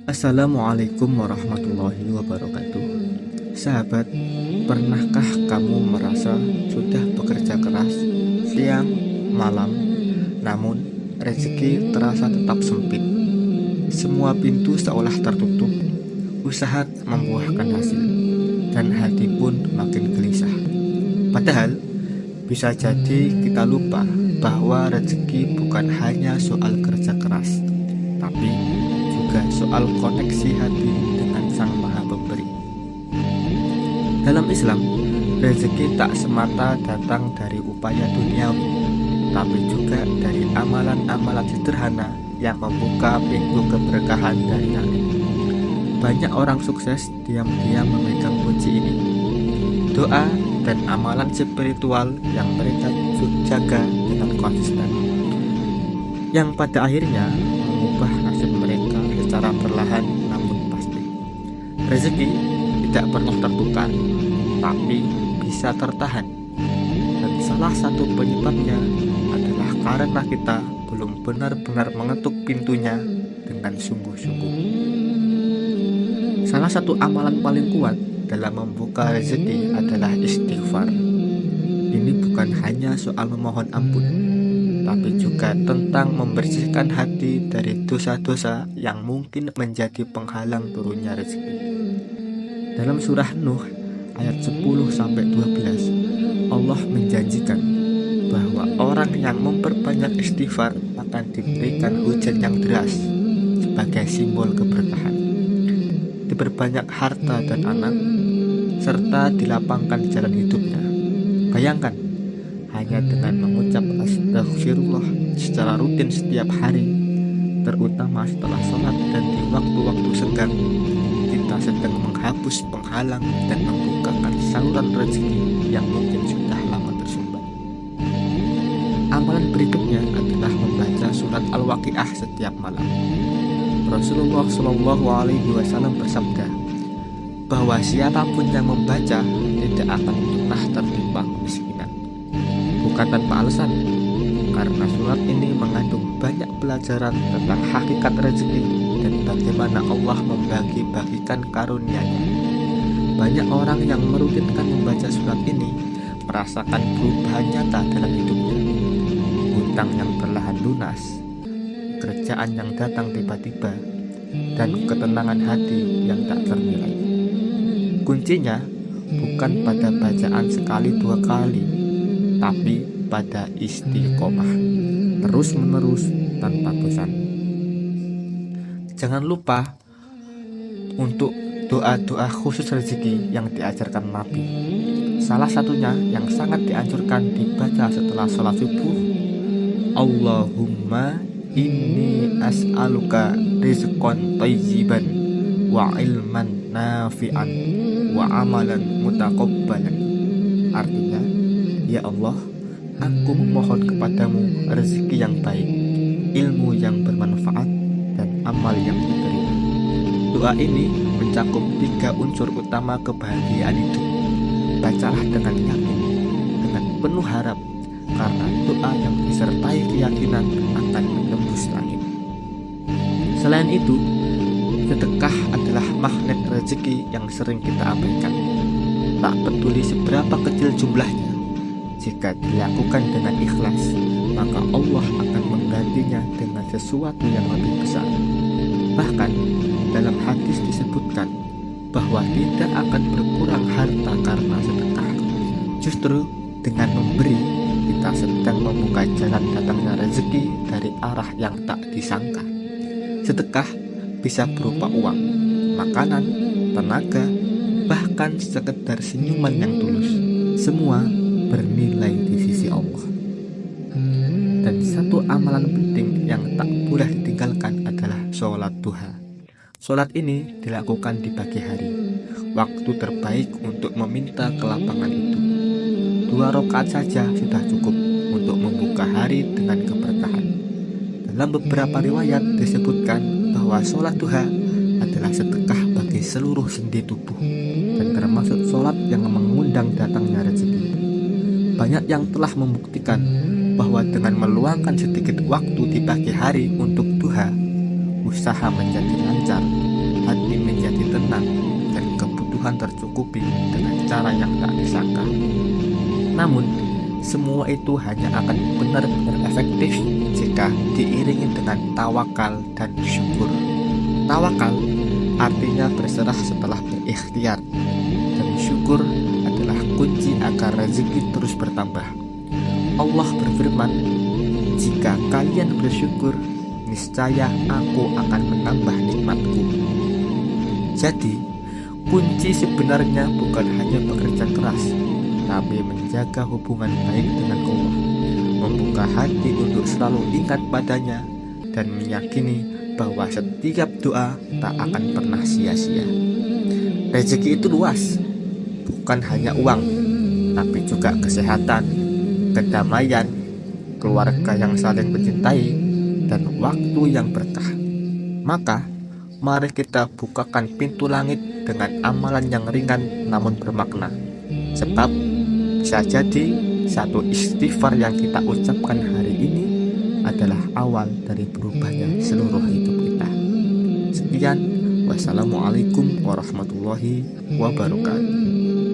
Assalamualaikum warahmatullahi wabarakatuh. Sahabat, pernahkah kamu merasa sudah bekerja keras siang, malam, namun rezeki terasa tetap sempit? Semua pintu seolah tertutup, usaha membuahkan hasil, dan hati pun makin gelisah. Padahal, bisa jadi kita lupa bahwa rezeki bukan hanya soal kerja keras, tapi juga soal koneksi hati dengan Sang Maha Pemberi. Dalam Islam, rezeki tak semata datang dari upaya duniawi, tapi juga dari amalan-amalan sederhana yang membuka pintu keberkahan dari langit. Banyak orang sukses diam-diam memegang kunci ini. Doa dan amalan spiritual yang mereka jaga dengan konsisten, yang pada akhirnya mengubah nasib mereka secara perlahan namun pasti. Rezeki tidak pernah tertukar, tapi bisa tertahan. Dan salah satu penyebabnya adalah karena kita belum benar-benar mengetuk pintunya dengan sungguh-sungguh. Salah satu amalan paling kuat dalam membuka rezeki adalah istighfar. Ini bukan hanya soal memohon ampun, tapi juga tentang membersihkan hati dari dosa-dosa yang mungkin menjadi penghalang turunnya rezeki. Dalam surah Nuh ayat 10-12, Allah menjanjikan bahwa orang yang memperbanyak istighfar akan diberikan hujan yang deras sebagai simbol keberkahan, diperbanyak harta dan anak, serta dilapangkan jalan hidupnya. Bayangkan, hanya dengan mengucap astagfirullah secara rutin setiap hari, terutama setelah sholat dan di waktu-waktu senggang, kita sedang menghapus penghalang dan membukakan saluran rezeki yang mungkin sudah lama tersumbat. Amalan berikutnya adalah membaca surat Al-Waqiah setiap malam. Rasulullah SAW bersabda bahwa siapapun yang membaca tidak akan pernah tertimpa kemiskinan. Bukan tanpa alasan, karena surat ini mengandung banyak pelajaran tentang hakikat rezeki dan bagaimana Allah membagi-bagikan karunia-Nya. Banyak orang yang merutinkan membaca surat ini merasakan perubahan nyata dalam hidupnya. Hutang yang perlahan lunas, kerjaan yang datang tiba-tiba, dan ketenangan hati yang tak ternilai. Kuncinya bukan pada bacaan sekali dua kali, tapi pada istiqomah, terus-menerus tanpa bosan. Jangan lupa untuk doa-doa khusus rezeki yang diajarkan Nabi. Salah satunya yang sangat dianjurkan dibaca setelah sholat subuh, Allahumma inni as'aluka rizqan thayyiban wa ilman nafi'an wa amalan mutaqabbalan. Artinya, ya Allah, aku memohon kepadamu rezeki yang baik, ilmu yang bermanfaat, dan amal yang diterima. Doa ini mencakup 3 unsur utama kebahagiaan hidup. Bacalah dengan yakin, dengan penuh harap, karena doa yang disertai keyakinan akan menembus langit. Selain itu, sedekah adalah magnet rezeki yang sering kita abaikan. Tak peduli seberapa kecil jumlahnya, jika dilakukan dengan ikhlas, maka Allah akan menggantinya dengan sesuatu yang lebih besar. Bahkan dalam hadis disebutkan bahwa tidak akan berkurang harta karena sedekah. Justru dengan memberi, kita sedang membuka jalan datangnya rezeki dari arah yang tak disangka. Sedekah bisa berupa uang, makanan, tenaga, bahkan sekedar senyuman yang tulus. Semua bernilai di sisi Allah. Dan satu amalan penting yang tak boleh ditinggalkan adalah sholat duha. Sholat ini dilakukan di pagi hari, waktu terbaik untuk meminta kelapangan hidup. 2 rakaat saja sudah cukup untuk membuka hari dengan keberkahan. Dalam beberapa riwayat disebutkan bahwa sholat duha adalah sedekah bagi seluruh sendi tubuh dan termasuk sholat yang mengundang datangnya rezeki. Banyak yang telah membuktikan bahwa dengan meluangkan sedikit waktu di pagi hari untuk duha, usaha menjadi lancar, tercukupi dengan cara yang tak disangka. Namun, semua itu hanya akan benar-benar efektif jika diiringi dengan tawakal dan syukur. Tawakal artinya berserah setelah berikhtiar, dan syukur adalah kunci agar rezeki terus bertambah. Allah berfirman, "Jika kalian bersyukur, niscaya aku akan menambah nikmatku." Jadi, kunci sebenarnya bukan hanya bekerja keras, tapi menjaga hubungan baik dengan Allah, membuka hati untuk selalu ingat padanya, dan meyakini bahwa setiap doa tak akan pernah sia-sia. Rezeki itu luas, bukan hanya uang, tapi juga kesehatan, kedamaian, keluarga yang saling mencintai, dan waktu yang berkah. Maka, mari kita bukakan pintu langit dengan amalan yang ringan namun bermakna. Sebab bisa jadi satu istighfar yang kita ucapkan hari ini adalah awal dari berubahnya seluruh hidup kita. Sekian, wassalamualaikum warahmatullahi wabarakatuh.